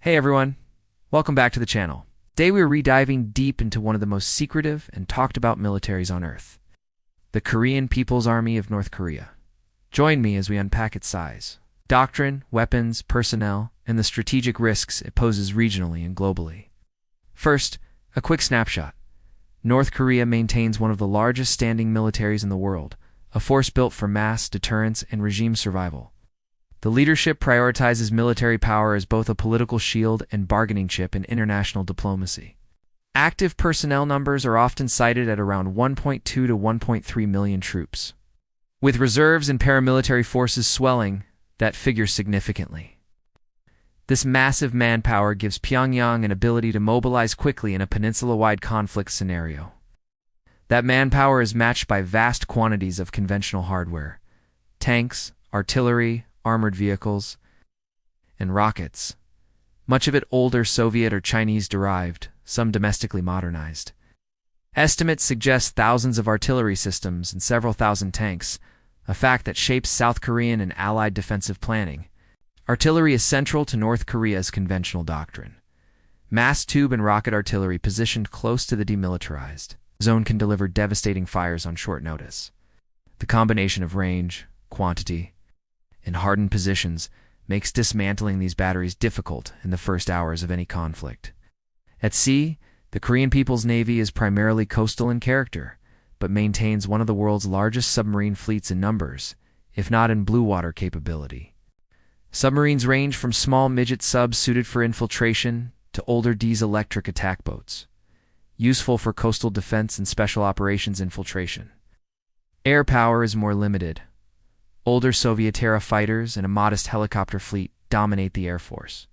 Hey everyone, welcome back to the channel. Today we are rediving deep into one of the most secretive and talked about militaries on Earth, the Korean People's Army of North Korea. Join me as we unpack its size, doctrine, weapons, personnel, and the strategic risks it poses regionally and globally. First, a quick snapshot. North Korea maintains one of the largest standing militaries in the world, a force built for mass deterrence and regime survival. The leadership prioritizes military power as both a political shield and bargaining chip in international diplomacy. Active personnel numbers are often cited at around 1.2 to 1.3 million troops. With reserves and paramilitary forces swelling, that figures significantly. This massive manpower gives Pyongyang an ability to mobilize quickly in a peninsula-wide conflict scenario. That manpower is matched by vast quantities of conventional hardware, tanks, artillery, armored vehicles, and rockets, much of it older Soviet or Chinese-derived, some domestically modernized. Estimates suggest thousands of artillery systems and several thousand tanks, a fact that shapes South Korean and Allied defensive planning. Artillery is central to North Korea's conventional doctrine. Mass tube and rocket artillery positioned close to the demilitarized zone can deliver devastating fires on short notice. The combination of range, quantity, and hardened positions makes dismantling these batteries difficult in the first hours of any conflict. At sea, the Korean People's Navy is primarily coastal in character, but maintains one of the world's largest submarine fleets in numbers, if not in blue water capability. Submarines range from small midget subs suited for infiltration to older diesel-electric attack boats, useful for coastal defense and special operations infiltration. Air power is more limited. Older Soviet-era fighters and a modest helicopter fleet dominate the Air Force.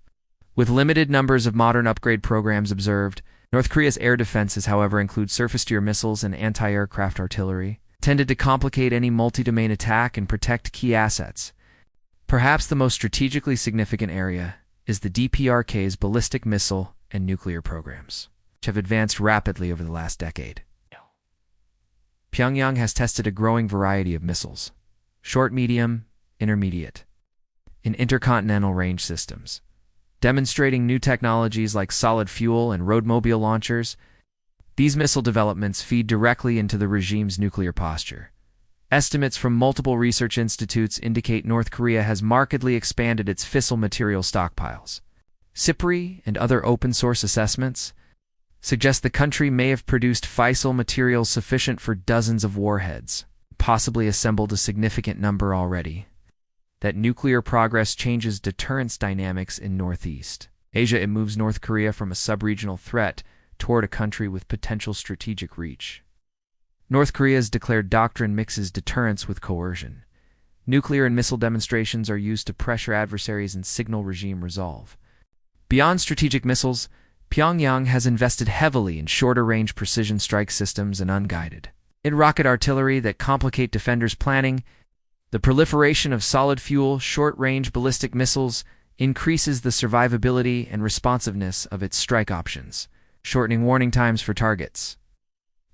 With limited numbers of modern upgrade programs observed, North Korea's air defenses, however, include surface-to-air missiles and anti-aircraft artillery, tended to complicate any multi-domain attack and protect key assets. Perhaps the most strategically significant area is the DPRK's ballistic missile and nuclear programs, which have advanced rapidly over the last decade. Pyongyang has tested a growing variety of missiles, short, medium, intermediate, in intercontinental range systems, demonstrating new technologies like solid fuel and roadmobile launchers. These missile developments feed directly into the regime's nuclear posture. Estimates from multiple research institutes indicate North Korea has markedly expanded its fissile material stockpiles. SIPRI and other open-source assessments suggest the country may have produced fissile materials sufficient for dozens of warheads, possibly assembled a significant number already. That nuclear progress changes deterrence dynamics in Northeast Asia. It moves North Korea from a sub-regional threat toward a country with potential strategic reach. North Korea's declared doctrine mixes deterrence with coercion. Nuclear and missile demonstrations are used to pressure adversaries and signal regime resolve. Beyond strategic missiles, Pyongyang has invested heavily in shorter-range precision strike systems and unguided rocket artillery that complicate defenders' planning. The proliferation of solid-fuel, short-range ballistic missiles increases the survivability and responsiveness of its strike options, shortening warning times for targets.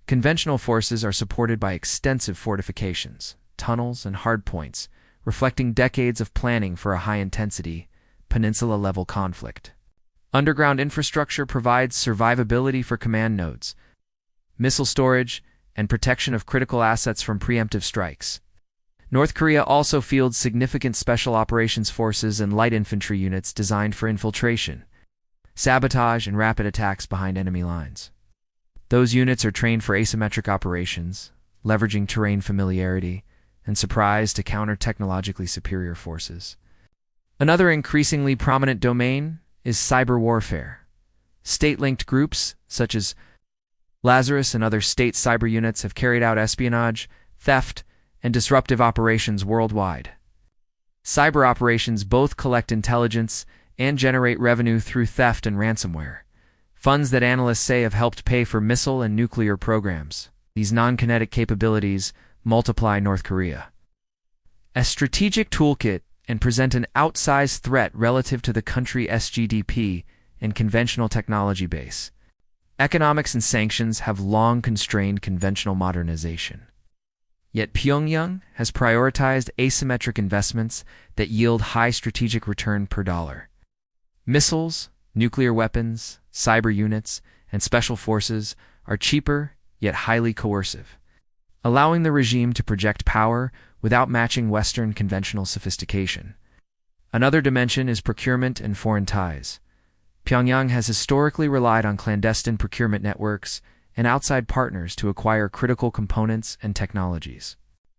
Conventional forces are supported by extensive fortifications, tunnels, and hardpoints, reflecting decades of planning for a high-intensity, peninsula-level conflict. Underground infrastructure provides survivability for command nodes, missile storage, and protection of critical assets from preemptive strikes. North Korea also fields significant special operations forces and light infantry units designed for infiltration, sabotage, and rapid attacks behind enemy lines. Those units are trained for asymmetric operations, leveraging terrain familiarity and surprise to counter technologically superior forces. Another increasingly prominent domain is cyber warfare. State-linked groups, such as Lazarus and other state cyber units, have carried out espionage, theft, and disruptive operations worldwide. Cyber operations both collect intelligence and generate revenue through theft and ransomware, funds that analysts say have helped pay for missile and nuclear programs. These non-kinetic capabilities multiply North Korea as strategic toolkit and present an outsized threat relative to the country's GDP and conventional technology base. Economics and sanctions have long constrained conventional modernization. Yet Pyongyang has prioritized asymmetric investments that yield high strategic return per dollar. Missiles, Nuclear weapons, cyber units, and special forces are cheaper yet highly coercive, allowing the regime to project power without matching Western conventional sophistication. Another dimension is procurement and foreign ties. Pyongyang has historically relied on clandestine procurement networks and outside partners to acquire critical components and technologies.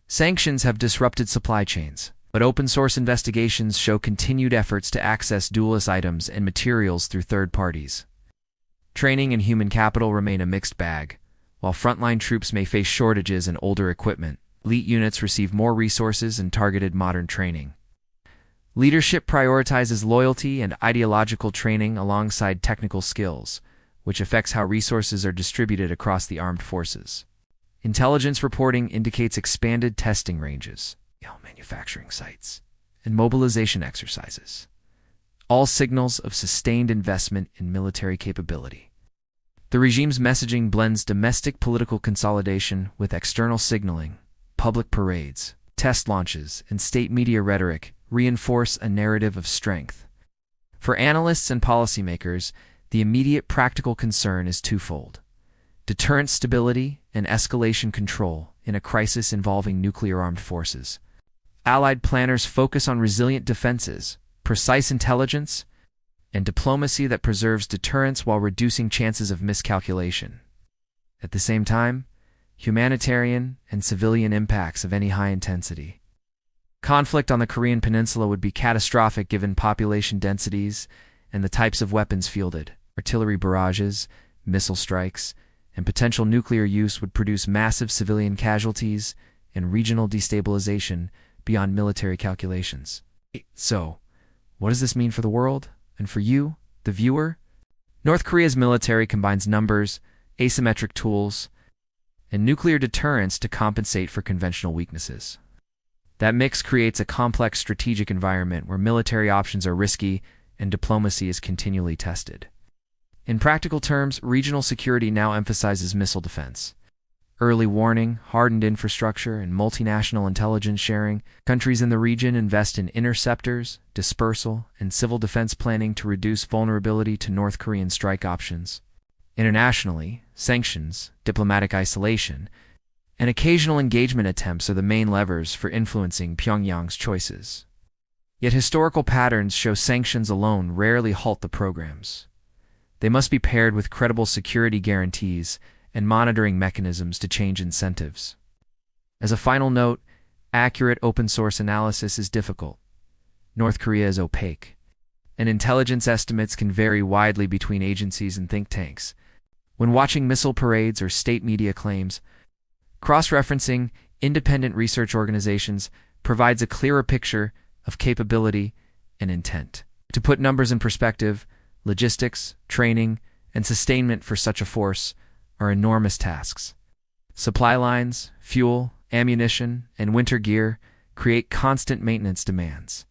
Sanctions have disrupted supply chains, but open-source investigations show continued efforts to access dualist items and materials through third parties. Training and human capital remain a mixed bag. While frontline troops may face shortages in older equipment, elite units receive more resources and targeted modern training. Leadership prioritizes loyalty and ideological training alongside technical skills, which affects how resources are distributed across the armed forces. Intelligence reporting indicates expanded testing ranges, manufacturing sites, and mobilization exercises, all signals of sustained investment in military capability. The regime's messaging blends domestic political consolidation with external signaling. Public parades, test launches, and state media rhetoric reinforce a narrative of strength. For analysts and policymakers, the immediate practical concern is twofold: deterrent stability and escalation control in a crisis involving nuclear armed forces. Allied planners focus on resilient defenses, precise intelligence, and diplomacy that preserves deterrence while reducing chances of miscalculation. At the same time, humanitarian and civilian impacts of any high-intensity conflict on the Korean Peninsula would be catastrophic given population densities and the types of weapons fielded. Artillery barrages, missile strikes, and potential nuclear use would produce massive civilian casualties and regional destabilization beyond military calculations. So, what does this mean for the world? And for you, the viewer? North Korea's military combines numbers, asymmetric tools, and nuclear deterrence to compensate for conventional weaknesses. That mix creates a complex strategic environment where military options are risky and diplomacy is continually tested. In practical terms, regional security now emphasizes missile defense, early warning, hardened infrastructure, and multinational intelligence sharing. Countries in the region invest in interceptors, dispersal, and civil defense planning to reduce vulnerability to North Korean strike options. Internationally, sanctions, diplomatic isolation, and occasional engagement attempts are the main levers for influencing Pyongyang's choices. Yet historical patterns show sanctions alone rarely halt the programs. They must be paired with credible security guarantees and monitoring mechanisms to change incentives. As a final note, accurate open-source analysis is difficult. North Korea is opaque, and intelligence estimates can vary widely between agencies and think tanks. When watching missile parades or state media claims, cross-referencing independent research organizations provides a clearer picture of capability and intent. To put numbers in perspective, logistics, training, and sustainment for such a force are enormous tasks. Supply lines, fuel, ammunition, and winter gear create constant maintenance demands.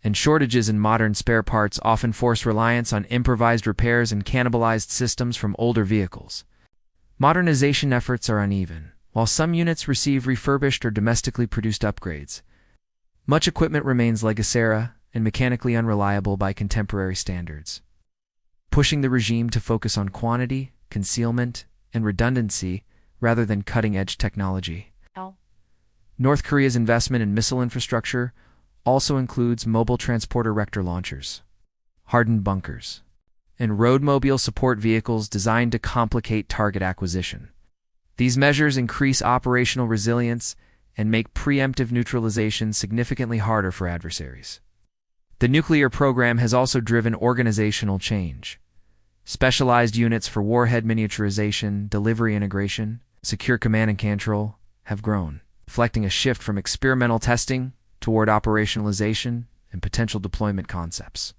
And shortages in modern spare parts often force reliance on improvised repairs and cannibalized systems from older vehicles. Modernization efforts are uneven. While some units receive refurbished or domestically produced upgrades, much equipment remains legacy-era and mechanically unreliable by contemporary standards, pushing the regime to focus on quantity, concealment, and redundancy rather than cutting-edge technology. North Korea's investment in missile infrastructure also includes mobile transporter Rector launchers, hardened bunkers, and roadmobile support vehicles designed to complicate target acquisition. These measures increase operational resilience and make preemptive neutralization significantly harder for adversaries. The nuclear program has also driven organizational change. Specialized units for warhead miniaturization, delivery integration, secure command and control have grown, reflecting a shift from experimental testing toward operationalization and potential deployment concepts.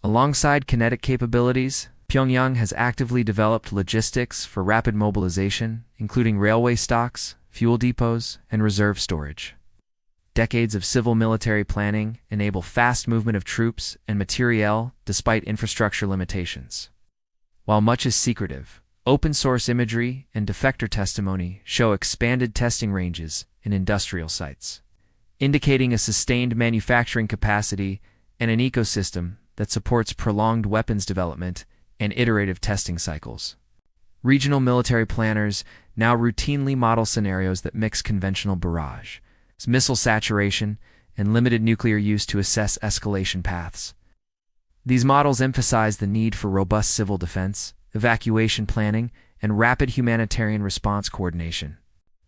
Alongside kinetic capabilities, Pyongyang has actively developed logistics for rapid mobilization, including railway stocks, fuel depots, and reserve storage. Decades of civil-military planning enable fast movement of troops and materiel despite infrastructure limitations. While much is secretive, open-source imagery and defector testimony show expanded testing ranges in industrial sites, indicating a sustained manufacturing capacity and an ecosystem that supports prolonged weapons development and iterative testing cycles. Regional military planners now routinely model scenarios that mix conventional barrage, missile saturation, and limited nuclear use to assess escalation paths. These models emphasize the need for robust civil defense, evacuation planning, and rapid humanitarian response coordination.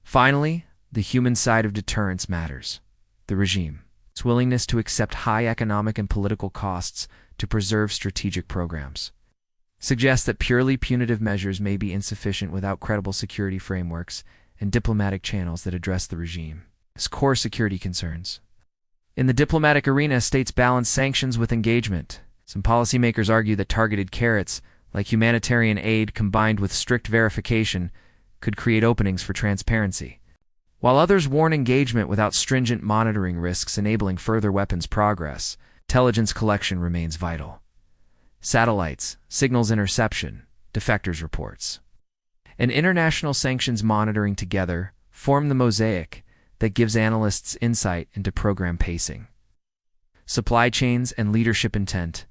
Finally, the human side of deterrence matters. The regime's willingness to accept high economic and political costs to preserve strategic programs suggests that purely punitive measures may be insufficient without credible security frameworks and diplomatic channels that address the regime's core security concerns. In the diplomatic arena, states balance sanctions with engagement. Some policymakers argue that targeted carrots, like humanitarian aid combined with strict verification, could create openings for transparency, while others warn engagement without stringent monitoring risks enabling further weapons progress. Intelligence collection remains vital. Satellites, signals interception, defectors reports, and international sanctions monitoring together form the mosaic that gives analysts insight into program pacing, supply chains, and leadership intent,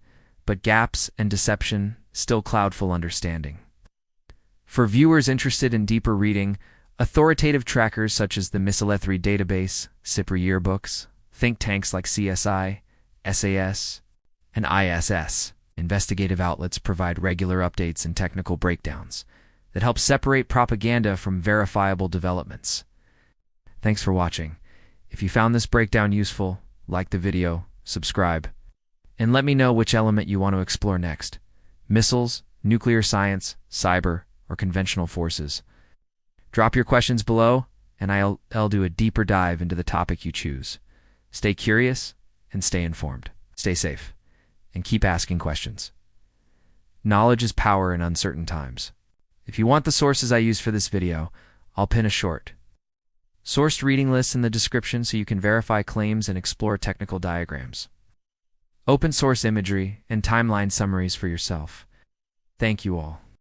but gaps and deception still cloud full understanding. For viewers interested in deeper reading, authoritative trackers such as the Militaries database, CIPRI yearbooks, think tanks like CSI, SAS, and ISS, investigative outlets provide regular updates and technical breakdowns that help separate propaganda from verifiable developments. Thanks for watching. If you found this breakdown useful, like the video, subscribe, and let me know which element you want to explore next: missiles, nuclear science, cyber, or conventional forces. Drop your questions below, and I'll do a deeper dive into the topic you choose. Stay curious and stay informed. Stay safe, and keep asking questions. Knowledge is power in uncertain times. If you want the sources I use for this video, I'll pin a short sourced reading list in the description so you can verify claims and explore technical diagrams, open source imagery, and timeline summaries for yourself. Thank you all.